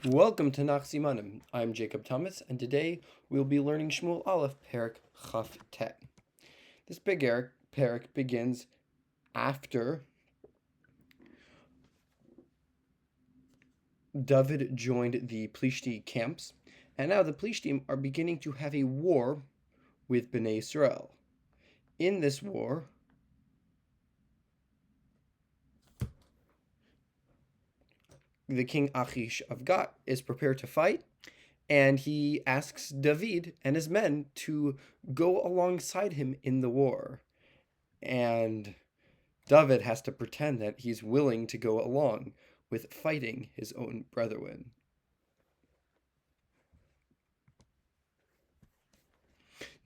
Welcome to Nach Simanim. I'm Jacob Thomas, and today we'll be learning Shmuel aleph perek chaf tet. This big perek begins after David joined the Plishti camps, and now the Plishtim are beginning to have a war with Bnei Israel. In this war, the king Achish of Gat is prepared to fight, and he asks David and his men to go alongside him in the war. And David has to pretend that he's willing to go along with fighting his own brethren.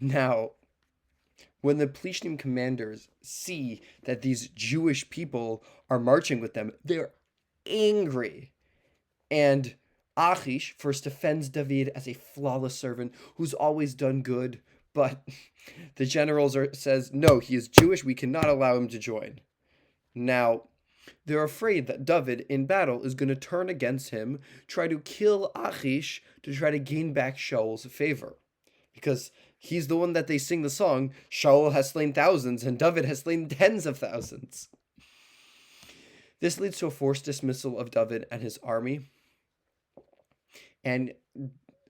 Now, when the Plishtim commanders see that these Jewish people are marching with them, they're angry. And Achish first defends David as a flawless servant who's always done good, but the generals says, no, he is Jewish, we cannot allow him to join. Now, they're afraid that David in battle is going to turn against him, try to kill Achish to try to gain back Shaul's favor. Because he's the one that they sing the song, Shaul has slain thousands and David has slain tens of thousands. This leads to a forced dismissal of David and his army. And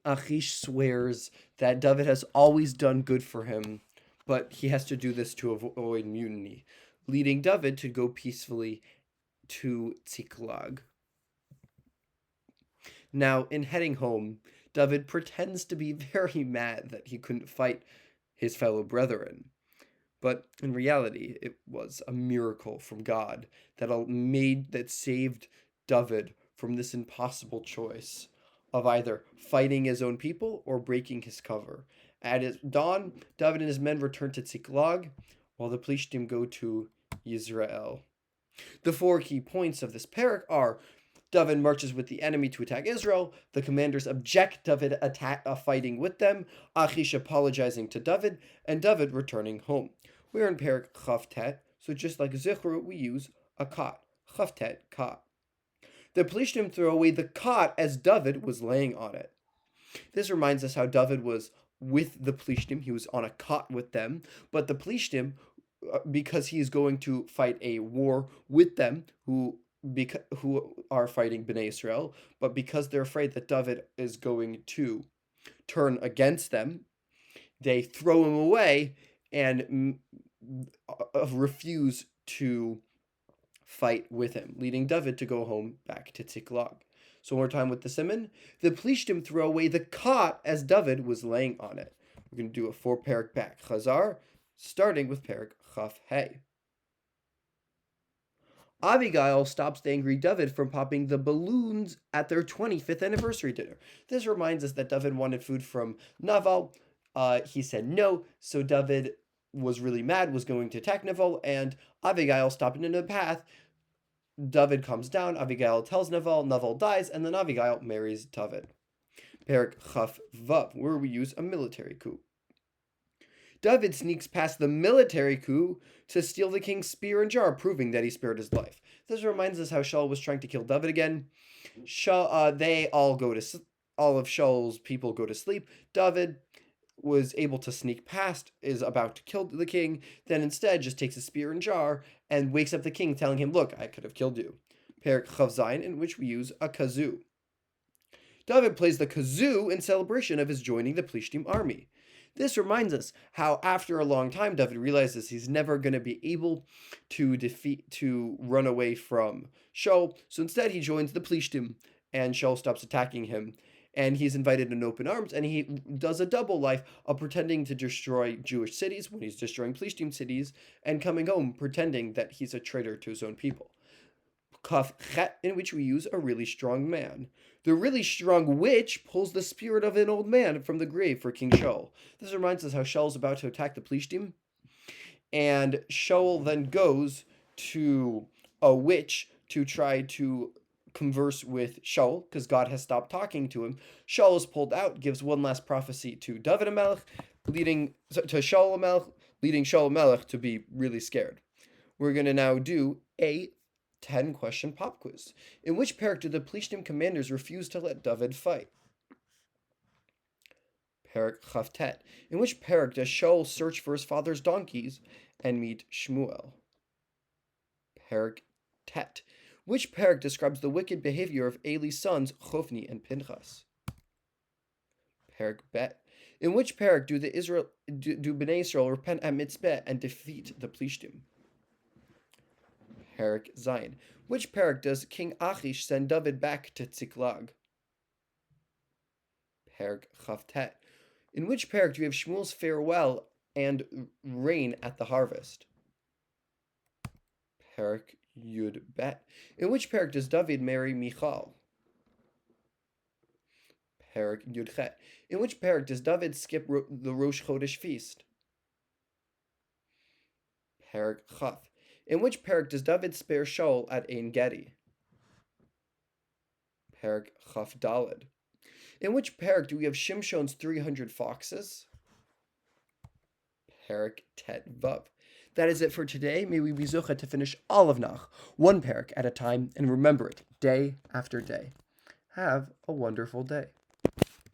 Achish swears that David has always done good for him, but he has to do this to avoid mutiny, leading David to go peacefully to Ziklag. Now, in heading home, David pretends to be very mad that he couldn't fight his fellow brethren. But in reality, it was a miracle from God that saved David from this impossible choice of either fighting his own people or breaking his cover. At dawn, David and his men return to Ziklag, while the Plishtim go to Israel. The four key points of this perek are: David marches with the enemy to attack Israel. The commanders object David fighting with them. Achish apologizing to David, and David returning home. We're in perek chaf tet, so just like Zichru, we use a cot. Chaf tet, cot. The Plishtim throw away the cot as David was laying on it. This reminds us how David was with the Plishtim. He was on a cot with them, but the Plishtim, because he is going to fight a war with them, who are fighting Bnei Israel, but because they're afraid that David is going to turn against them, they throw him away and refuse to fight with him, leading David to go home back to Ziklag. So one more time with the simon. The Plishtim throw away the cot as David was laying on it. We're going to do a 4 perek back. Chazar, starting with perek chaf hey. Abigail stops the angry David from popping the balloons at their 25th anniversary dinner. This reminds us that David wanted food from Naval. He said no, so David was really mad, was going to attack Naval, and Abigail stopped him in the path. David comes down, Abigail tells Naval dies, and then Abigail marries David. Perek chaf vav, where we use a military coup. David sneaks past the military coup to steal the king's spear and jar, proving that he spared his life. This reminds us how Shaul was trying to kill David again. They all of Shaul's people go to sleep. David was able to sneak past, is about to kill the king, then instead just takes a spear and jar and wakes up the king, telling him, look, I could have killed you. Perek chav zayin, in which we use a kazoo. David plays the kazoo in celebration of his joining the Plishtim army. This reminds us how after a long time, David realizes he's never going to be able to run away from Shaul. So instead he joins the Plishtim and Shaul stops attacking him. And he's invited in open arms, and he does a double life of pretending to destroy Jewish cities when he's destroying Plishtim cities, and coming home pretending that he's a traitor to his own people. Kaf chet, in which we use a really strong man. The really strong witch pulls the spirit of an old man from the grave for King Shaul. This reminds us how Shaul's about to attack the Plishtim, and Shaul then goes to a witch to try to converse with Shaul, because God has stopped talking to him. Shaul is pulled out, gives one last prophecy to David HaMelech, leading Shaul HaMelech to be really scared. We're going to now do a 10-question pop quiz. In which perek do the Plishtim commanders refuse to let David fight? Perek Chavtet. In which perek does Shaul search for his father's donkeys and meet Shmuel? Perek Tet. Which perek describes the wicked behavior of Eli's sons Chofni and Pinchas? Perek Bet. In which perek do Bnei Israel repent at Mitzpeh and defeat the Plishtim? Perek Zayin. Which perek does King Achish send David back to Tziklag? Perek Chavtet. In which perek do we have Shmuel's farewell and rain at the harvest? Perek Yud Bet. In which perek does David marry Michal? Perek Yud Chet. In which perek does David skip the Rosh Chodesh feast? Perek Chaf. In which perek does David spare Shaul at Ein Gedi? Perek Chaf Daled. In which perek do we have Shimshon's 300 foxes? Perek Tet Vav. That is it for today. May we be zocha to finish all of Nach, one perek at a time, and remember it day after day. Have a wonderful day.